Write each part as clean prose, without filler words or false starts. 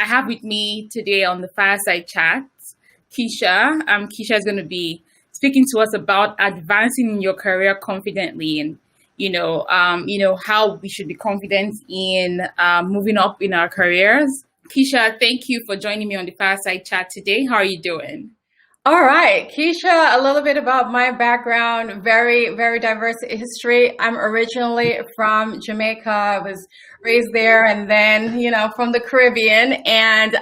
I have with me today on the Fireside Chat, Kisha. Kisha is going to be speaking to us about advancing in your career confidently, and how we should be confident in moving up in our careers. Kisha, thank you for joining me on the Fireside Chat today. How are you doing? All right, Kisha, a little bit about my background, very, very diverse history. I'm originally from Jamaica. I was raised there and then, from the Caribbean. And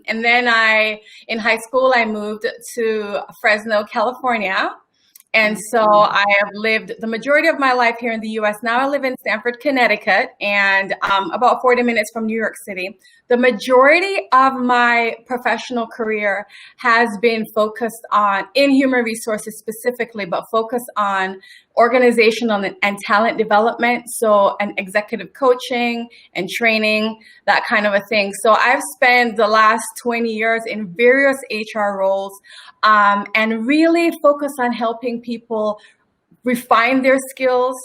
then in high school, I moved to Fresno, California. And so I have lived the majority of my life here in the U.S. Now I live in Stamford, Connecticut, and about 40 minutes from New York City. The majority of my professional career has been focused in human resources specifically, but focused on organizational and talent development. So an executive coaching and training, that kind of a thing. So I've spent the last 20 years in various HR roles and really focus on helping people refine their skills,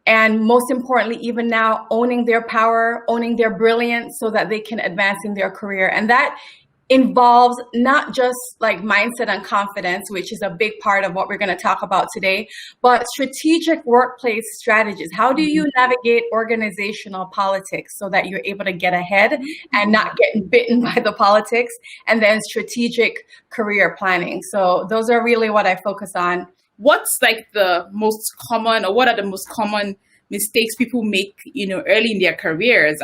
and most importantly, even now, owning their power, owning their brilliance so that they can advance in their career. And that involves not just like mindset and confidence, which is a big part of what we're going to talk about today, but strategic workplace strategies. How do you navigate organizational politics so that you're able to get ahead and not get bitten by the politics? And then strategic career planning. So those are really what I focus on. What's like the most common, or what are the most common mistakes people make, early in their careers?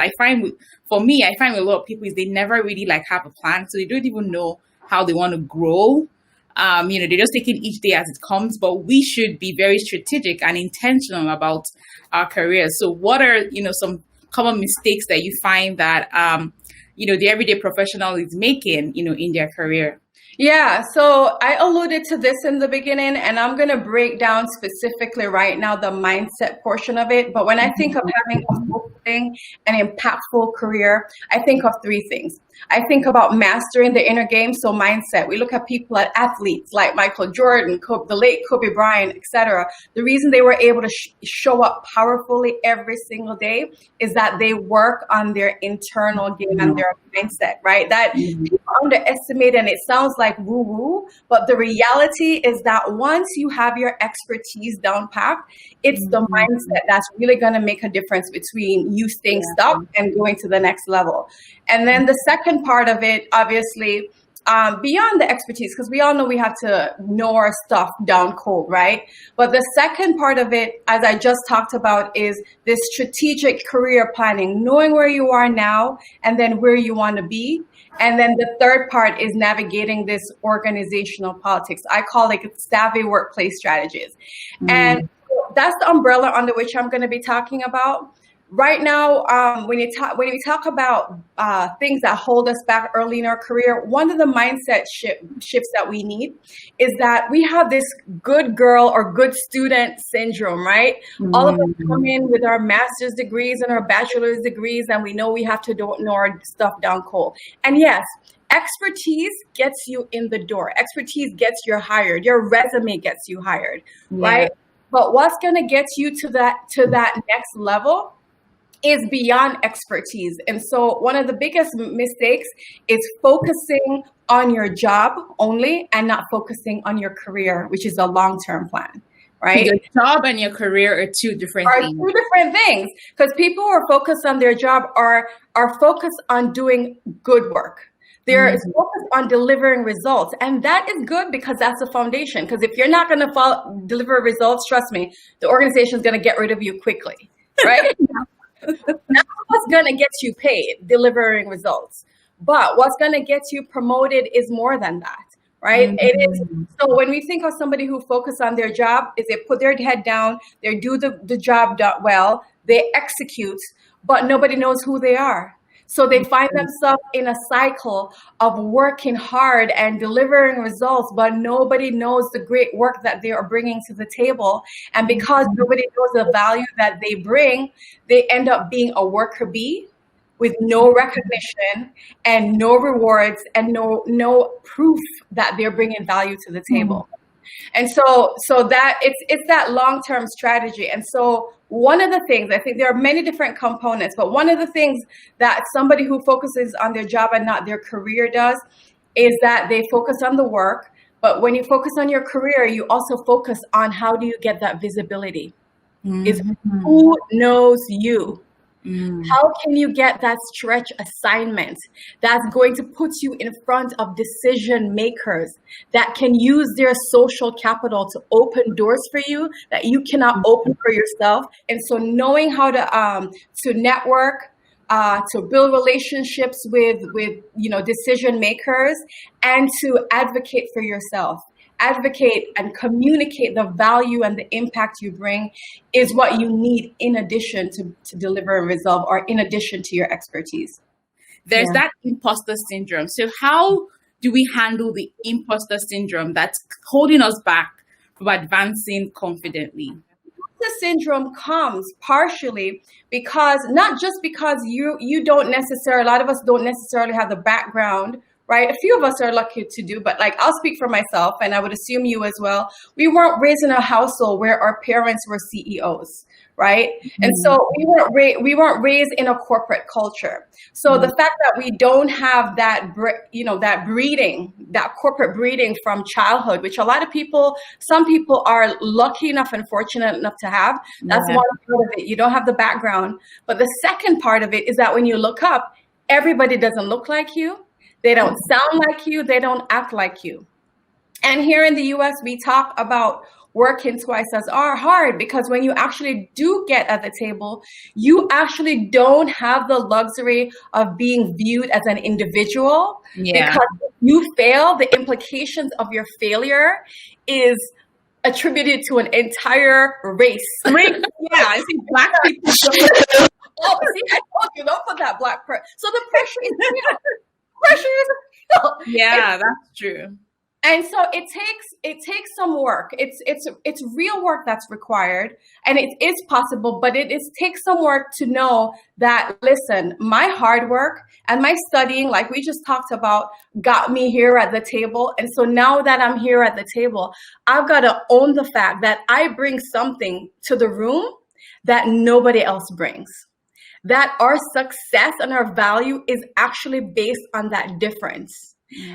For me, I find with a lot of people is they never really have a plan. So they don't even know how they want to grow. They're just taking each day as it comes, but we should be very strategic and intentional about our careers. So what are, some common mistakes that you find that, the everyday professional is making, in their career? Yeah, so I alluded to this in the beginning, and I'm going to break down specifically right now the mindset portion of it. But when I think of having a fulfilling and impactful career, I think of three things. I think about mastering the inner game, so mindset. We look at people, at athletes like Michael Jordan, the late Kobe Bryant, etc. The reason they were able to show up powerfully every single day is that they work on their internal game and their mindset, right? That people underestimate, and it sounds like woo-woo, but the reality is that once you have your expertise down packed, it's the mindset that's really going to make a difference between you staying stuck and going to the next level. And then the second part of it, obviously, beyond the expertise, because we all know we have to know our stuff down cold, right? But the second part of it, as I just talked about, is this strategic career planning, knowing where you are now and then where you want to be. And then the third part is navigating this organizational politics. I call it savvy workplace strategies. And that's the umbrella under which I'm going to be talking about. Right now, when we talk about things that hold us back early in our career, one of the mindset shifts that we need is that we have this good girl or good student syndrome, right? All of us come in with our master's degrees and our bachelor's degrees, and we know we have to know our stuff down cold. And yes, expertise gets you in the door. Expertise gets you hired. Your resume gets you hired, right? But what's going to get you to that next level is beyond expertise. And so one of the biggest mistakes is focusing on your job only and not focusing on your career, which is a long-term plan, right? Your job and your career are two different things. Because people who are focused on their job are focused on doing good work. They're focused on delivering results. And that is good because that's the foundation. Because if you're not going to deliver results, trust me, the organization is going to get rid of you quickly, right? That's what's going to get you paid, delivering results. But what's going to get you promoted is more than that, right? It is. So when we think of somebody who focuses on their job, is they put their head down, they do the job well, they execute, but nobody knows who they are. So they find themselves in a cycle of working hard and delivering results, but nobody knows the great work that they are bringing to the table. And because nobody knows the value that they bring, they end up being a worker bee with no recognition and no rewards and no proof that they're bringing value to the table. And so that it's that long-term strategy. And so one of the things, I think there are many different components, but one of the things that somebody who focuses on their job and not their career does is that they focus on the work. But when you focus on your career, you also focus on how do you get that visibility? Is who knows you? How can you get that stretch assignment that's going to put you in front of decision makers that can use their social capital to open doors for you that you cannot open for yourself? And so knowing how to network, to build relationships with decision makers, and to advocate for yourself. Advocate and communicate the value and the impact you bring is what you need in addition to deliver a result, or in addition to your expertise. There's that imposter syndrome. So how do we handle the imposter syndrome that's holding us back from advancing confidently? The syndrome comes partially because, not just because you don't necessarily, a lot of us don't necessarily have the background, right? A few of us are lucky to do, but like, I'll speak for myself, and I would assume you as well. We weren't raised in a household where our parents were CEOs, right? And so we weren't raised in a corporate culture. So the fact that we don't have that, that breeding, that corporate breeding from childhood, which some people are lucky enough and fortunate enough to have. That's one part of it. You don't have the background. But the second part of it is that when you look up, everybody doesn't look like you. They don't sound like you. They don't act like you. And here in the US, we talk about working twice as hard, because when you actually do get at the table, you actually don't have the luxury of being viewed as an individual. Because if you fail, the implications of your failure is attributed to an entire race. I think Black people. Oh, see, I told you, don't put that Black person. So the pressure is real. Pressure is real. Yeah, that's true. And so it takes some work. It's real work that's required, and it is possible, but takes some work to know that, listen, my hard work and my studying, like we just talked about, got me here at the table. And so now that I'm here at the table, I've got to own the fact that I bring something to the room that nobody else brings. That our success and our value is actually based on that difference.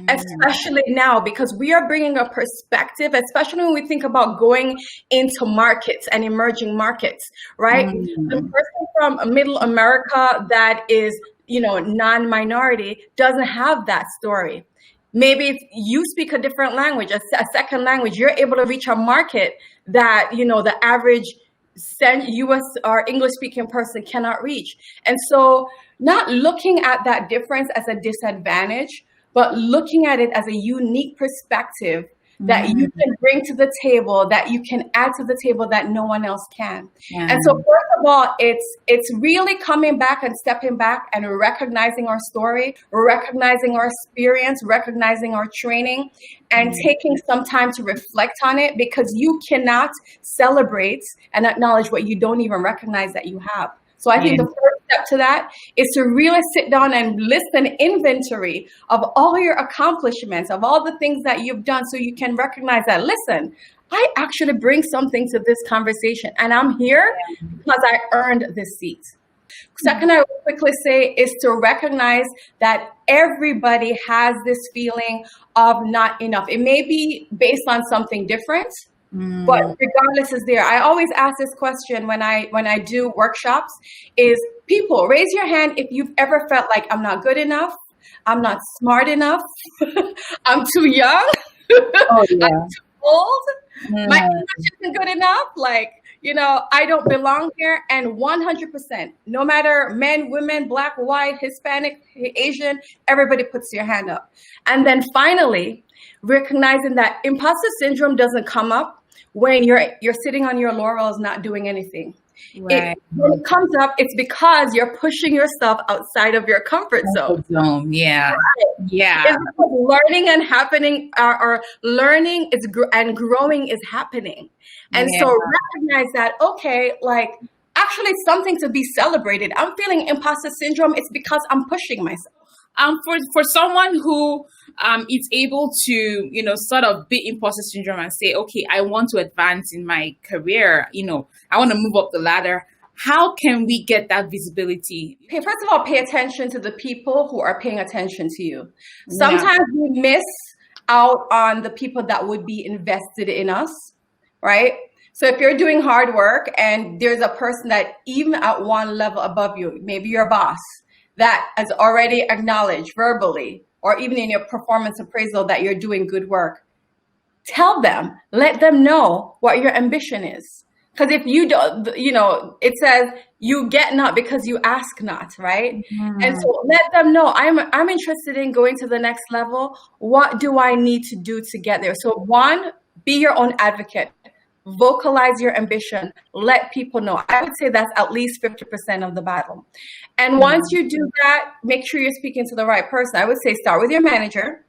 Especially now, because we are bringing a perspective, especially when we think about going into markets and emerging markets, right? The person from middle America that is, non-minority doesn't have that story. Maybe if you speak a different language, a second language, you're able to reach a market that, the average US or English speaking person cannot reach. And so not looking at that difference as a disadvantage, but looking at it as a unique perspective that you can bring to the table, that you can add to the table that no one else can. And so first of all, it's really coming back and stepping back and recognizing our story, recognizing our experience, recognizing our training, and taking some time to reflect on it, because you cannot celebrate and acknowledge what you don't even recognize that you have. So I think the first step to that is to really sit down and list an inventory of all your accomplishments, of all the things that you've done, so you can recognize that, listen, I actually bring something to this conversation, and I'm here because I earned this seat. Second, I will quickly say is to recognize that everybody has this feeling of not enough. It may be based on something different, but regardless is there. I always ask this question when I do workshops is, people, raise your hand if you've ever felt like, I'm not good enough, I'm not smart enough, I'm too young, I'm too old, my English isn't good enough, I don't belong here. And 100%, no matter men, women, Black, white, Hispanic, Asian, everybody puts your hand up. And then finally, recognizing that imposter syndrome doesn't come up when you're sitting on your laurels not doing anything. When it comes up, it's because you're pushing yourself outside of your comfort zone. It's learning and happening, or learning and growing is happening. And so recognize that, okay, actually something to be celebrated. I'm feeling imposter syndrome. It's because I'm pushing myself. For someone who is able to, sort of beat imposter syndrome and say, okay, I want to advance in my career, I want to move up the ladder. How can we get that visibility? First of all, pay attention to the people who are paying attention to you. Sometimes we miss out on the people that would be invested in us, right? So if you're doing hard work and there's a person that even at one level above you, maybe your boss, that has already acknowledged verbally or even in your performance appraisal that you're doing good work, tell them, let them know what your ambition is. Because if you don't, it says you get not because you ask not, right? Mm-hmm. And so let them know, I'm interested in going to the next level. What do I need to do to get there? So one, be your own advocate. Vocalize your ambition. Let people know. I would say that's at least 50% of the battle. And once you do that, make sure you're speaking to the right person. I would say start with your manager,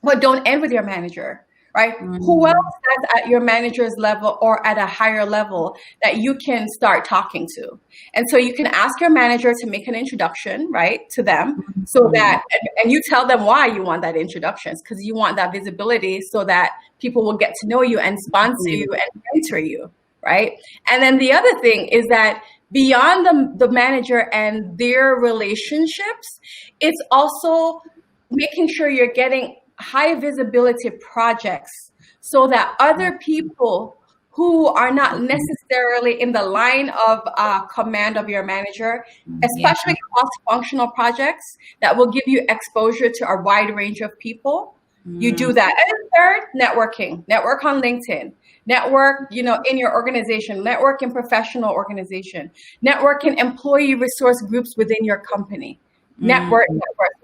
but don't end with your manager, right? Who else is at your manager's level or at a higher level that you can start talking to? And so you can ask your manager to make an introduction, right, to them, so that, and you tell them why you want that introduction, because you want that visibility so that people will get to know you and sponsor you and mentor you, right? And then the other thing is that beyond the manager and their relationships, it's also making sure you're getting high visibility projects so that other people who are not necessarily in the line of command of your manager, especially cross-functional projects that will give you exposure to a wide range of people, you do that. And then third, networking. Network on LinkedIn. Network, in your organization. Network in professional organization. Network in employee resource groups within your company. Network.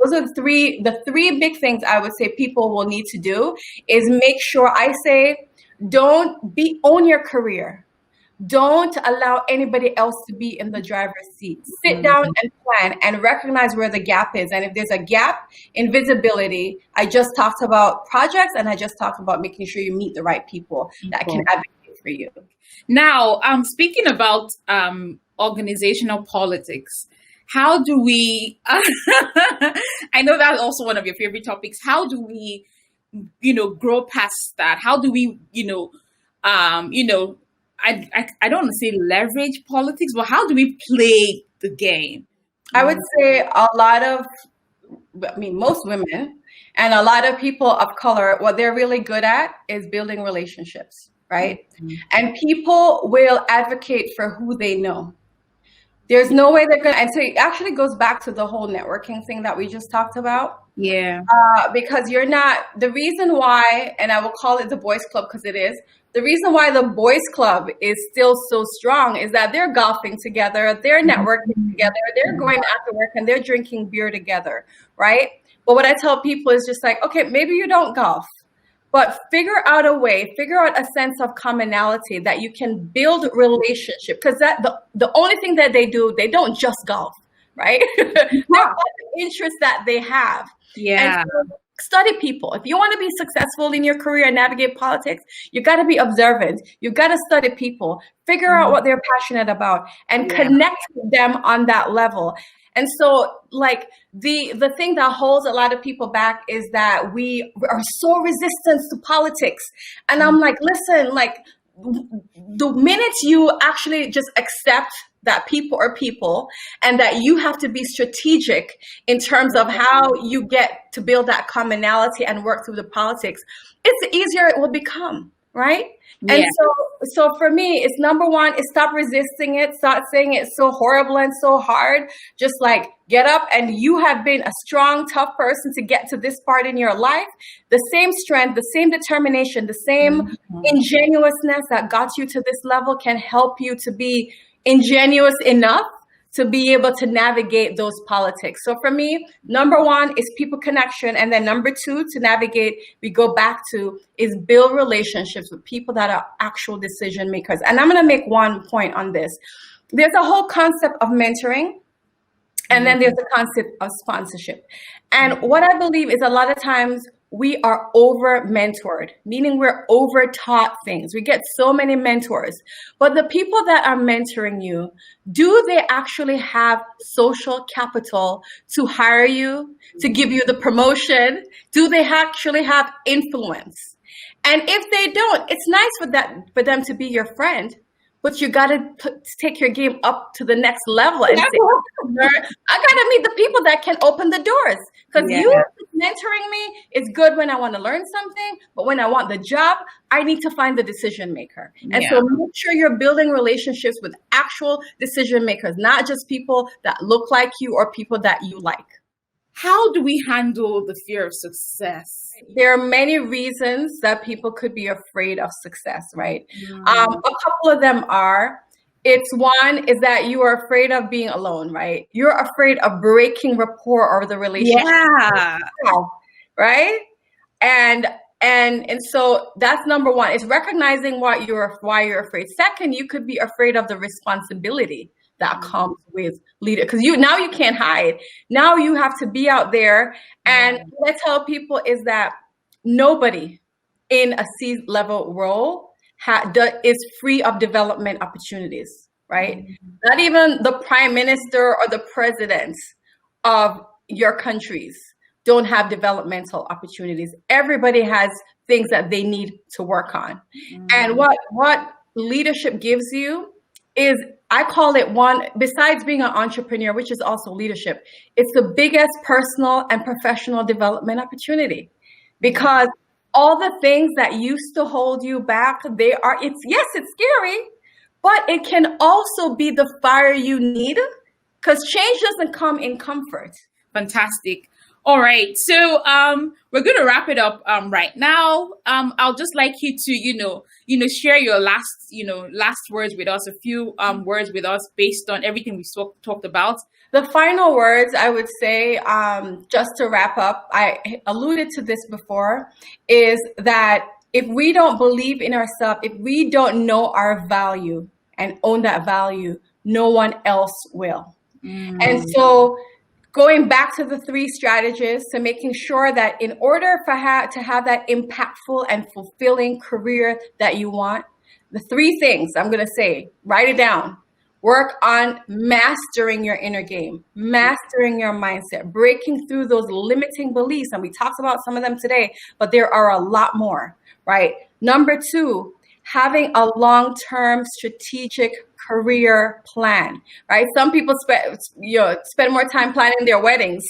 Those are the three big things I would say people will need to do is make sure, I say, own your career. Don't allow anybody else to be in the driver's seat. Sit down and plan and recognize where the gap is. And if there's a gap in visibility, I just talked about projects and I just talked about making sure you meet the right people that can advocate for you. Now, speaking about organizational politics, how do we, I know that's also one of your favorite topics. How do we, grow past that? How do we, I don't want to say leverage politics, but how do we play the game? I would say most women and a lot of people of color, what they're really good at is building relationships, right? And people will advocate for who they know. There's no way they're going to, and so it actually goes back to the whole networking thing that we just talked about. Yeah. Because the reason why, and I will call it the boys club because it is, the reason why the boys club is still so strong is that they're golfing together, they're networking together, they're going after work and they're drinking beer together, right? But what I tell people is just like, okay, maybe you don't golf, but figure out a sense of commonality that you can build relationship. Because the only thing that they don't just golf, right? There are other interests that they have. Yeah. And so study people. If you want to be successful in your career and navigate politics, you got to be observant. You got to study people, figure out what they're passionate about, and connect with them on that level. And so, like, the thing that holds a lot of people back is that we are so resistant to politics. And I'm like, listen, like, the minute you actually just accept that people are people and that you have to be strategic in terms of how you get to build that commonality and work through the politics, it's easier it will become, right? Yeah. And so for me, it's number one, is stop resisting it. Stop saying it's so horrible and so hard. Just like get up, and you have been a strong, tough person to get to this part in your life. The same strength, the same determination, the same ingenuousness that got you to this level can help you to be ingenuous enough to be able to navigate those politics. So for me, number one is people connection. And then number two, to navigate, we go back to, is build relationships with people that are actual decision makers. And I'm going to make one point on this. There's a whole concept of mentoring. And then there's the concept of sponsorship. And what I believe is a lot of times we are over mentored, meaning we're over taught things. We get so many mentors, but the people that are mentoring you, do they actually have social capital to hire you, to give you the promotion? Do they actually have influence? And if they don't, it's nice for them to be your friend, but you got to take your game up to the next level and say, I got to meet the people that can open the doors. Because you mentoring me is good when I want to learn something, but when I want the job, I need to find the decision maker. And so make sure you're building relationships with actual decision makers, not just people that look like you or people that you like. How do we handle the fear of success? There are many reasons that people could be afraid of success, right? A couple of them are, one is that you are afraid of being alone, right? You're afraid of breaking rapport or the relationship. Yeah. Right? And so that's number one, is recognizing why you're afraid. Second, you could be afraid of the responsibility that comes with leader, because now you can't hide. Now you have to be out there. And what I tell people is that nobody in a C-level role is free of development opportunities, right? Not even the prime minister or the president of your countries don't have developmental opportunities. Everybody has things that they need to work on. And what leadership gives you is, I call it besides being an entrepreneur, which is also leadership, it's the biggest personal and professional development opportunity, because all the things that used to hold you back, it's scary, but it can also be the fire you need, because change doesn't come in comfort. Fantastic. All right. So we're going to wrap it up right now. I'll just like you to, share your last words with us, a few words with us based on everything we talked about. The final words I would say, just to wrap up, I alluded to this before, is that if we don't believe in ourselves, if we don't know our value and own that value, no one else will. And so, going back to the 3 strategies, to making sure that in order to have that impactful and fulfilling career that you want, the 3 things I'm going to say, write it down. Work on mastering your inner game, mastering your mindset, breaking through those limiting beliefs. And we talked about some of them today, but there are a lot more, right? Number 2, having a long-term strategic career plan, right? Some people spend more time planning their weddings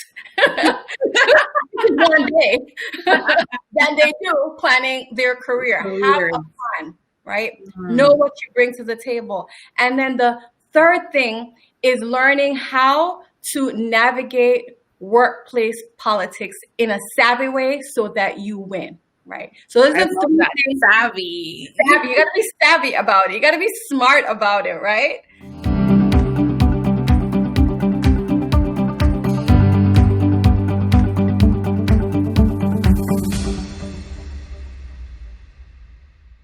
one day than they do planning their career. Have a plan, right? Know what you bring to the table. And then the third thing is learning how to navigate workplace politics in a savvy way so that you win. Right. So this is savvy. You got to be savvy about it. You got to be smart about it. Right.